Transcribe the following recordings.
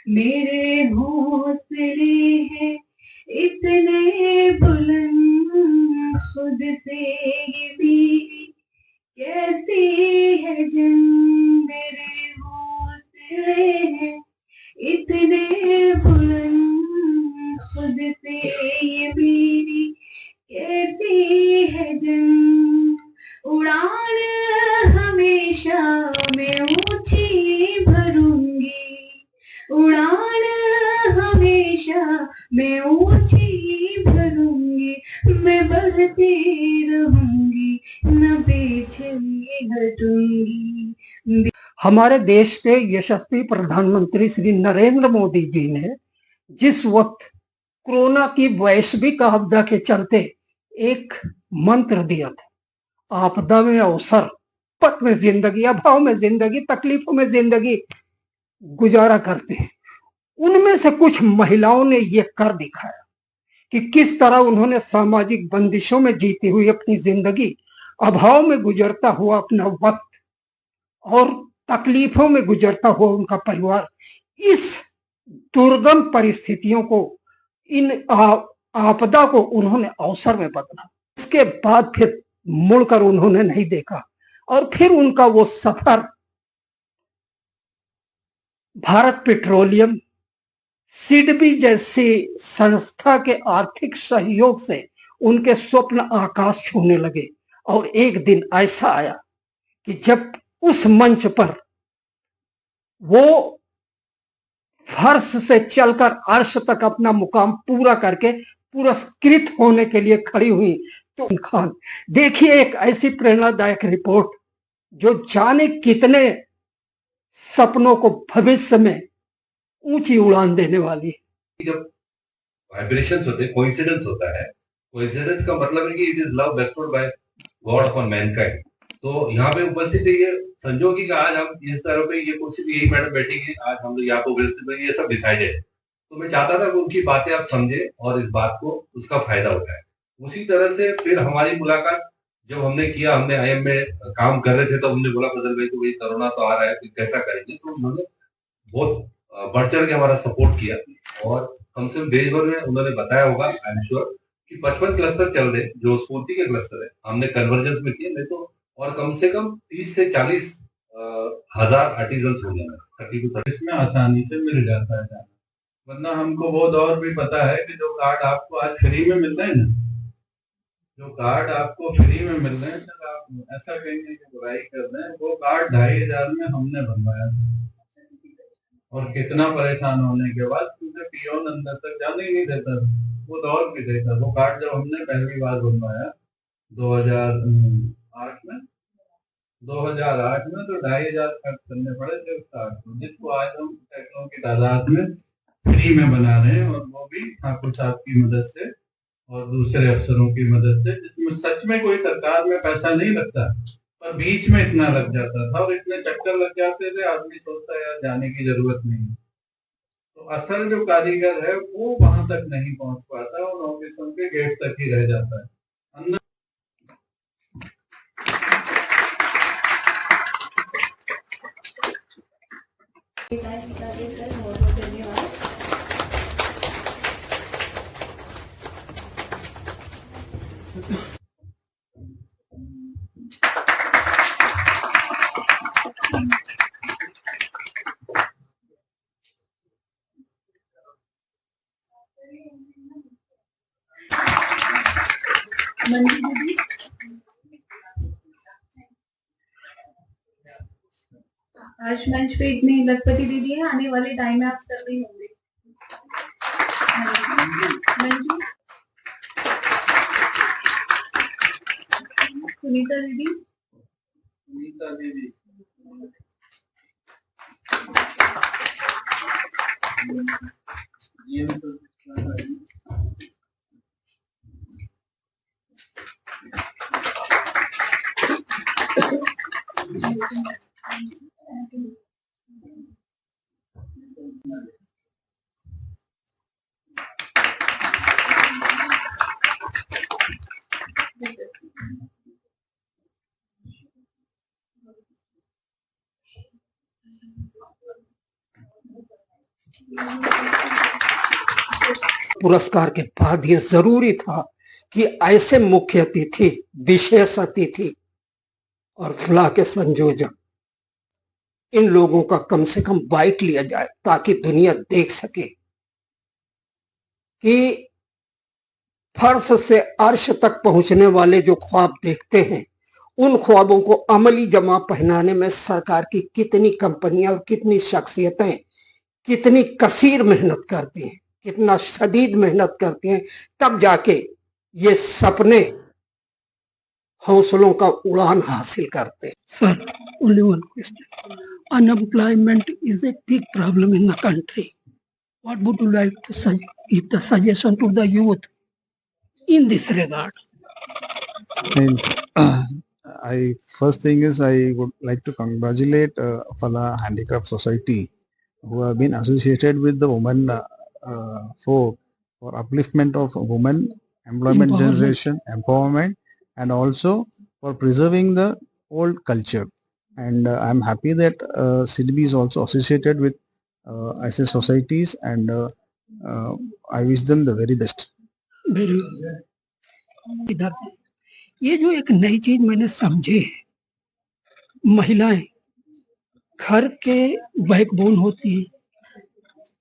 मेरे हौसले हैं इतने बुलंद, खुद से ये मेरी कैसी है जन। मेरे हौसले हैं इतने बुलंद, खुद से ये मेरी कैसी है जन। उड़ान हमेशा मैं ऊंची भरूंगी, उड़ान हमेशा मैं ऊंची भरूंगी, मैं बढ़ती रहूंगी न पीछे हटूंगी। हमारे देश के यशस्वी प्रधानमंत्री श्री नरेंद्र मोदी जी ने जिस वक्त कोरोना की वैश्विक आपदा के चलते एक मंत्र दिया था, आपदा में अवसर, पथ में जिंदगी, अभाव में जिंदगी, तकलीफों में जिंदगी गुजारा करते हैं। उनमें से कुछ महिलाओं ने यह कर दिखाया कि किस तरह उन्होंने सामाजिक बंदिशों में जीती हुई अपनी जिंदगी, अभाव में गुजरता हुआ अपना वक्त और तकलीफों में गुजरता हुआ उनका परिवार, इस दुर्गम परिस्थितियों को, इन आपदा को उन्होंने अवसर में बदला। इसके बाद फिर मुड़कर उन्होंने नहीं देखा और फिर उनका वो सफर भारत पेट्रोलियम, सिडबी जैसी संस्था के आर्थिक सहयोग से उनके स्वप्न आकाश छूने लगे। और एक दिन ऐसा आया कि जब उस मंच पर वो फर्श से चलकर अर्श तक अपना मुकाम पूरा करके पुरस्कृत होने के लिए खड़ी हुई, तो खान देखिए, एक ऐसी प्रेरणादायक रिपोर्ट जो जाने कितने सपनों को भविष्य में ऊंची उड़ान देने वाली है। जब वाइब्रेशंस होते हैं, कोइंसिडेंस होता है। कोइंसिडेंस का मतलब है कि it is love bestowed by God upon mankind. तो यहाँ पे उपस्थित है ये संजोग कि आज हम इस तरह पे ये कुर्सी पे यही मैडम बैठेंगे, आज हम लोग यहाँ पे उपस्थित हैं, ये सब डिसाइडेड है। तो मैं चाहता था कि उनकी बातें आप समझे और इस बात को, उसका फायदा उठाए। उसी तरह से फिर हमारी मुलाकात जब हमने किया, हमने आईएम में काम कर रहे थे, तो हमने बोला फजल भाई को, भाई कोरोना तो आ रहा है, फिर कैसा करेंगे। तो उन्होंने बहुत बढ़ चढ़ के हमारा सपोर्ट किया और हमसे देश भर में उन्होंने बताया होगा, आई एम श्योर, कि 55 क्लस्टर चल रहे जो स्फूर्ति के क्लस्टर है, हमने कन्वर्जेंस में किए, नहीं तो और कम से कम 30 से 40 हजार आर्टिजन्स हो जाना, 30 to 30 इसमें आसानी से मिल जाता है। वरना हमको वो दौर भी पता है कि जो कार्ड आपको आज फ्री में मिल रहे हैं ना, जो कार्ड आपको फ्री में मिल रहे हैं, सर आप ऐसा कहेंगे कि बुराई कर रहे हैं, वो कार्ड 2500 में हमने बनवाया और कितना परेशान होने के बाद, क्योंकि पियोन अंदर तक जाने ही नहीं देता, वो दौर भी देखा। वो कार्ड जब हमने पहली बार बनवाया 2008 में, 2008 में तो 2500 खर्च करने पड़े थे उस कार्ड को, जिसको आज हम सैकड़ों की तादाद में फ्री में बना रहे हैं, और वो भी ठाकुर साहब की मदद से और दूसरे अफसरों की मदद से, जिसमें सच में कोई सरकार में पैसा नहीं लगता, पर बीच में इतना लग जाता था और इतने चक्कर लग जाते थे, आदमी सोचता है यार जाने की जरूरत नहीं। तो असल जो कारीगर है वो वहां तक नहीं पहुंच पाता, उन ऑफिसों के गेट तक ही रह जाता है। अंदर आज मंच पे इतनी लखपति दीदी है, आने वाले टाइम में आप कर रही होंगे। सुनीता दीदी, सुनीता दीदी ये पुरस्कार के बाद ये जरूरी था कि ऐसे मुख्य अतिथि, विशेष अतिथि और फला के संयोजक, इन लोगों का कम से कम बाइट लिया जाए ताकि दुनिया देख सके कि फर्श से अर्श तक पहुंचने वाले जो ख्वाब देखते हैं, उन ख्वाबों को अमली जमा पहनाने में सरकार की कितनी कंपनियां और कितनी शख्सियतें कितनी कसीर मेहनत करती हैं, कितना शदीद मेहनत करती हैं, तब जाके ये सपने हौसलों का उड़ान हासिल करते हैं। Sir, only one question. Unemployment is a big problem in the country. What would you like to give the suggestion to the youth in this regard? And I first thing is I would like to congratulate Fala Handicraft Society who have been associated with the women folk for upliftment of women, employment generation, empowerment, and also for preserving the old culture. And I'm happy that SIDBI is also associated with ISS societies, and I wish them the very best. Very इधर ये जो एक नई चीज मैंने समझी है, महिलाएं घर के बैकबोन होती हैं,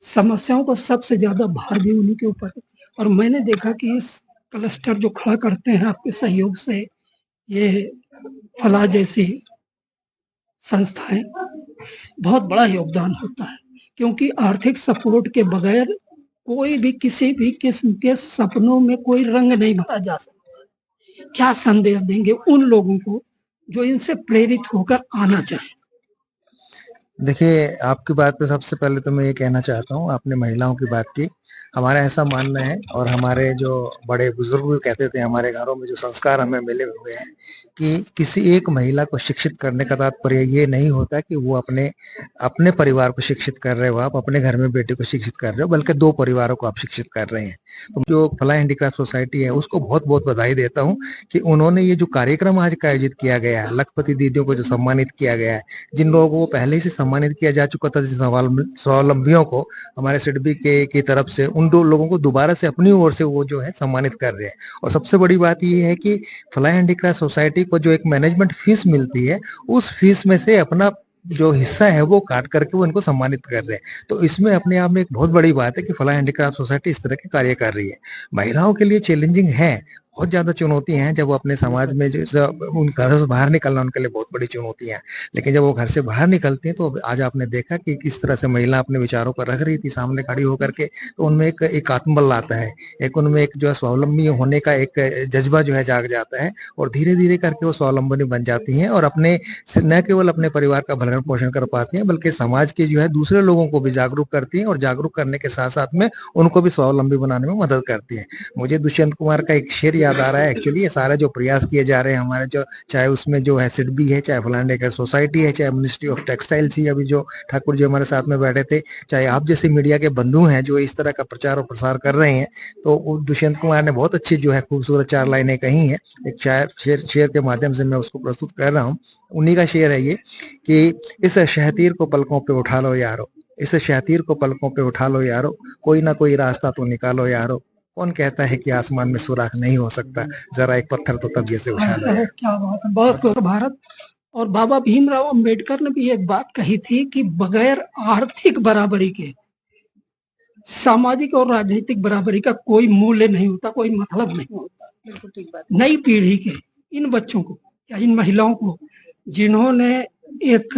समस्याओं को सबसे ज्यादा भार भी उन्हीं के ऊपर है। और मैंने देखा कि इस क्लस्टर जो खड़ा करते हैं आपके सहयोग से, ये फला जैसी संस्थाएं, बहुत बड़ा योगदान होता है, क्योंकि आर्थिक सपोर्ट के बगैर कोई भी किसी भी किस्म के सपनों में कोई रंग नहीं भरा जा सकता। क्या संदेश देंगे उन लोगों को जो इनसे प्रेरित होकर आना चाहे? देखिए, आपकी बात पे सबसे पहले तो मैं ये कहना चाहता हूँ, आपने महिलाओं की बात की। हमारा ऐसा मानना है और हमारे जो बड़े बुजुर्ग भी कहते थे, हमारे घरों में जो संस्कार हमें मिले हुए हैं कि किसी एक महिला को शिक्षित करने का तात्पर्य ये नहीं होता कि वो अपने परिवार को शिक्षित कर रहे हो, आप अपने घर में बेटे को शिक्षित कर रहे हो, बल्कि 2 परिवारों को आप शिक्षित कर रहे हैं। तो जो फला हैंडीक्राफ्ट सोसाइटी है उसको बहुत बहुत बधाई देता हूँ कि उन्होंने ये जो कार्यक्रम आज का आयोजित किया गया है, लखपति दीदियों को जो सम्मानित किया गया है, जिन लोगों को पहले से सम्मानित किया जा चुका था, स्वावलंबियों को हमारे सिडबी की तरफ से, उन 2 लोगों को दोबारा से अपनी ओर से वो जो है सम्मानित कर रहे हैं। और सबसे बड़ी बात ये है कि फला हैंडीक्राफ्ट सोसाइटी को जो एक मैनेजमेंट फीस मिलती है, उस फीस में से अपना जो हिस्सा है वो काट करके वो इनको सम्मानित कर रहे हैं। तो इसमें अपने आप में एक बहुत बड़ी बात है कि फला हैंडीक्राफ्ट सोसाइटी इस तरह के कार्य कर रही है। महिलाओं के लिए चैलेंजिंग है, बहुत ज्यादा चुनौतियां हैं। जब वो अपने समाज में जो उन घरों से बाहर निकलना उनके लिए बहुत बड़ी चुनौतियां हैं, लेकिन जब वो घर से बाहर निकलती हैं तो आज आपने देखा कि किस तरह से महिला अपने विचारों को रख रही थी सामने खड़ी होकर के, तो उनमें एक आत्मबल आता है, एक उनमें एक जो है स्वावलंबी होने का एक जज्बा जो है जाग जाता है, और धीरे धीरे करके वो स्वावलंबनी बन जाती हैं और अपने न केवल अपने परिवार का भरण पोषण कर पाती हैं बल्कि समाज के जो है दूसरे लोगों को भी जागरूक करती हैं, और जागरूक करने के साथ साथ में उनको भी स्वावलंबी बनाने में मदद करती हैं। मुझे दुष्यंत कुमार का एक शेर याद आ रहा है। एक्चुअली ये सारे जो प्रयास किए जा रहे हैं हमारे, जो चाहे उसमें जो है सिडबी है, चाहे फला हैंडीक्राफ्ट सोसाइटी है, चाहे मिनिस्ट्री ऑफ टेक्सटाइल्स ही अभी जो ठाकुर जी हमारे साथ में बैठे थे, चाहे आप जैसे मीडिया के बंधु हैं जो इस तरह का प्रचार और प्रसार कर रहे हैं, तो दुष्यंत कुमार ने बहुत अच्छी जो है खूबसूरत 4 लाइनें कही हैं। एक शेर के माध्यम से मैं उसको प्रस्तुत कर रहा हूँ। उन्हीं का शेर है ये कि इस शहतीर को पलकों पे उठा लो यारो, इस शहतीर को पलकों पे उठा लो यारो, कोई ना कोई रास्ता तो निकालो यारो, कौन कहता है कि आसमान में सुराख नहीं हो सकता, जरा एक पत्थर तो तबीयत से उछालो। क्या बात है, बहुत भारत। और बाबा भीमराव अंबेडकर ने भी एक बात कही थी कि बगैर आर्थिक बराबरी के सामाजिक और राजनीतिक बराबरी का कोई मूल्य नहीं होता, कोई मतलब नहीं होता। बिल्कुल ठीक बात। नई पीढ़ी के इन बच्चों को या इन महिलाओं को जिन्होंने एक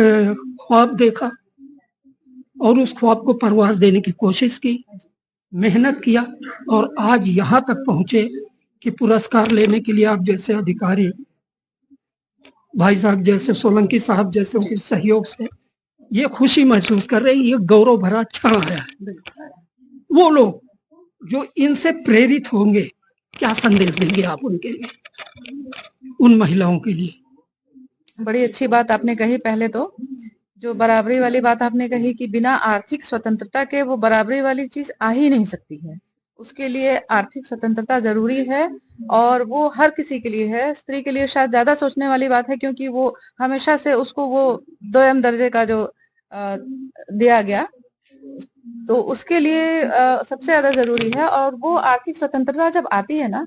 ख्वाब देखा और उस ख्वाब को परवाज देने की कोशिश की, मेहनत किया और आज यहाँ तक पहुंचे कि पुरस्कार लेने के लिए आप जैसे अधिकारी, भाई साहब जैसे, सोलंकी साहब जैसे, उनके सहयोग से ये खुशी महसूस कर रहे हैं, ये गौरव भरा क्षण आया है। वो लोग जो इनसे प्रेरित होंगे, क्या संदेश देंगे आप उनके लिए, उन महिलाओं के लिए? बड़ी अच्छी बात आपने कही। पहले तो जो बराबरी वाली बात आपने कही कि बिना आर्थिक स्वतंत्रता के वो बराबरी वाली चीज आ ही नहीं सकती है, उसके लिए आर्थिक स्वतंत्रता जरूरी है और वो हर किसी के लिए है। स्त्री के लिए शायद ज्यादा सोचने वाली बात है क्योंकि वो हमेशा से उसको वो 2m दर्जे का जो दिया गया, तो उसके लिए सबसे ज्यादा जरूरी है। और वो आर्थिक स्वतंत्रता जब आती है ना,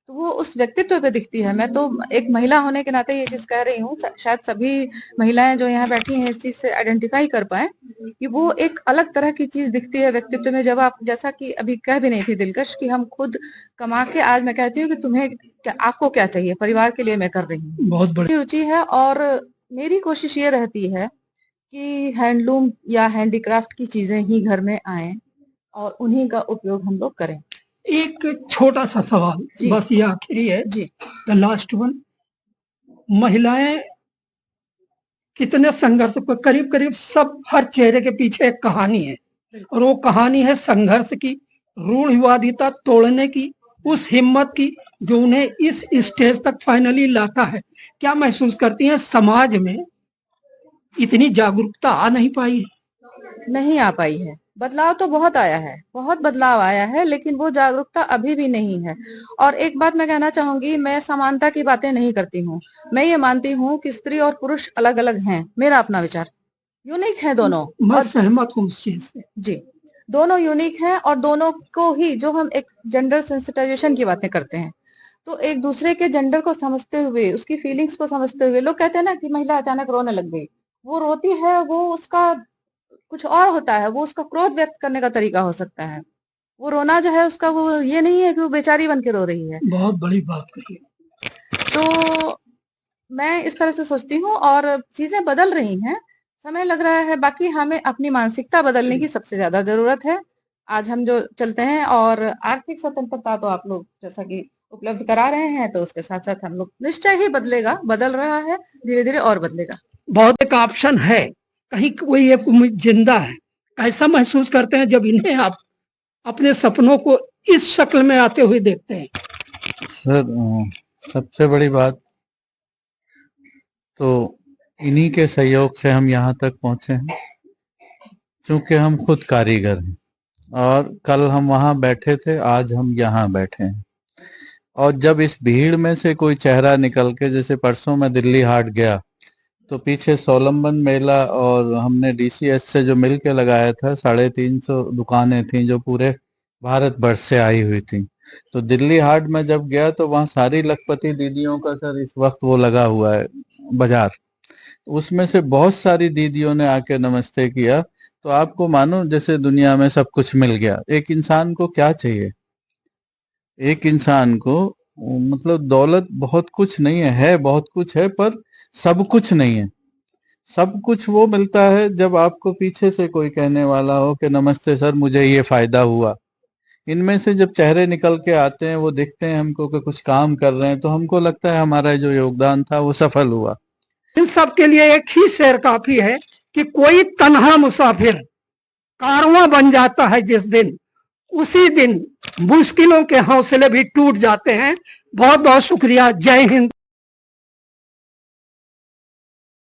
तो वो उस व्यक्तित्व पे दिखती है। मैं तो एक महिला होने के नाते ये चीज कह रही हूँ, शायद सभी महिलाएं जो यहाँ बैठी हैं इस चीज से आइडेंटिफाई कर पाए कि वो एक अलग तरह की चीज दिखती है व्यक्तित्व में। जब आप, जैसा कि अभी कह भी नहीं थी दिलकश, कि हम खुद कमा के, आज मैं कहती हूँ कि तुम्हें आपको क्या चाहिए, परिवार के लिए मैं कर रही हूँ, बहुत बड़ी रुचि है। और मेरी कोशिश ये रहती है कि हैंडलूम या हैंडीक्राफ्ट की चीजें ही घर में आए और उन्हीं का उपयोग हम लोग करें। एक छोटा सा सवाल, जी। बस ये आखिरी है, जी। The last one. महिलाएं कितने संघर्ष पर, करीब करीब सब, हर चेहरे के पीछे एक कहानी है, और वो कहानी है संघर्ष की, रूढ़िवादिता तोड़ने की, उस हिम्मत की जो उन्हें इस स्टेज तक फाइनली लाता है। क्या महसूस करती हैं समाज में इतनी जागरूकता आ नहीं पाई है? नहीं आ पाई है। बदलाव तो बहुत आया है, बहुत बदलाव आया है, लेकिन वो जागरूकता अभी भी नहीं है। और एक बात मैं कहना चाहूंगी, मैं समानता की बातें नहीं करती हूँ। मैं ये मानती हूँ कि स्त्री और पुरुष अलग अलग हैं, मेरा अपना विचार, यूनिक है दोनों। मैं और सहमत हूँ उस चीज से। जी, दोनों यूनिक हैं। और दोनों को ही, जो हम एक जेंडर सेंसिटाइजेशन की बातें करते हैं, तो एक दूसरे के जेंडर को समझते हुए, उसकी फीलिंग्स को समझते हुए, लोग कहते हैं ना कि महिला अचानक रोने लग गई, वो रोती है, वो उसका कुछ और होता है, वो उसका क्रोध व्यक्त करने का तरीका हो सकता है। वो रोना जो है उसका, वो ये नहीं है कि वो बेचारी बन के रो रही है। बहुत बड़ी बात कही। तो मैं इस तरह से सोचती हूँ, और चीजें बदल रही हैं, समय लग रहा है। बाकी हमें अपनी मानसिकता बदलने की सबसे ज्यादा जरूरत है। आज हम जो चलते हैं, और आर्थिक स्वतंत्रता तो आप लोग जैसा कि उपलब्ध करा रहे हैं, तो उसके साथ साथ हम लोग, निश्चय ही बदलेगा, बदल रहा है धीरे धीरे और बदलेगा। बहुत एक ऑप्शन है, कहीं कोई एक उम्मीद जिंदा है। कैसा महसूस करते हैं जब इन्हें आप अपने सपनों को इस शक्ल में आते हुए देखते हैं? सर, सबसे बड़ी बात तो इन्हीं के सहयोग से हम यहाँ तक पहुंचे हैं, क्योंकि हम खुद कारीगर हैं। और कल हम वहाँ बैठे थे, आज हम यहाँ बैठे हैं। और जब इस भीड़ में से कोई चेहरा निकल के, जैसे परसों मैं दिल्ली हाट गया, तो पीछे सोलम्बन मेला और हमने डीसीएस से जो मिल के लगाया था, 350 दुकानें थी जो पूरे भारत वर्ष से आई हुई थी। तो दिल्ली हाट में जब गया तो वहाँ सारी लखपति दीदियों का सर इस वक्त वो लगा हुआ है बाजार। उसमें से बहुत सारी दीदियों ने आके नमस्ते किया। तो आपको मानो जैसे दुनिया में सब कुछ मिल गया। एक इंसान को क्या चाहिए? एक इंसान को मतलब दौलत बहुत कुछ नहीं है बहुत कुछ है, पर सब कुछ नहीं है। सब कुछ वो मिलता है जब आपको पीछे से कोई कहने वाला हो कि नमस्ते सर, मुझे ये फायदा हुआ। इनमें से जब चेहरे निकल के आते हैं, वो दिखते हैं हमको कि कुछ काम कर रहे हैं, तो हमको लगता है हमारा जो योगदान था वो सफल हुआ। इन सब के लिए एक ही शेर काफी है कि कोई तन्हा मुसाफिर कारवां बन जाता है जिस दिन, उसी दिन मुश्किलों के हौसले भी टूट जाते हैं। बहुत बहुत शुक्रिया। जय हिंद।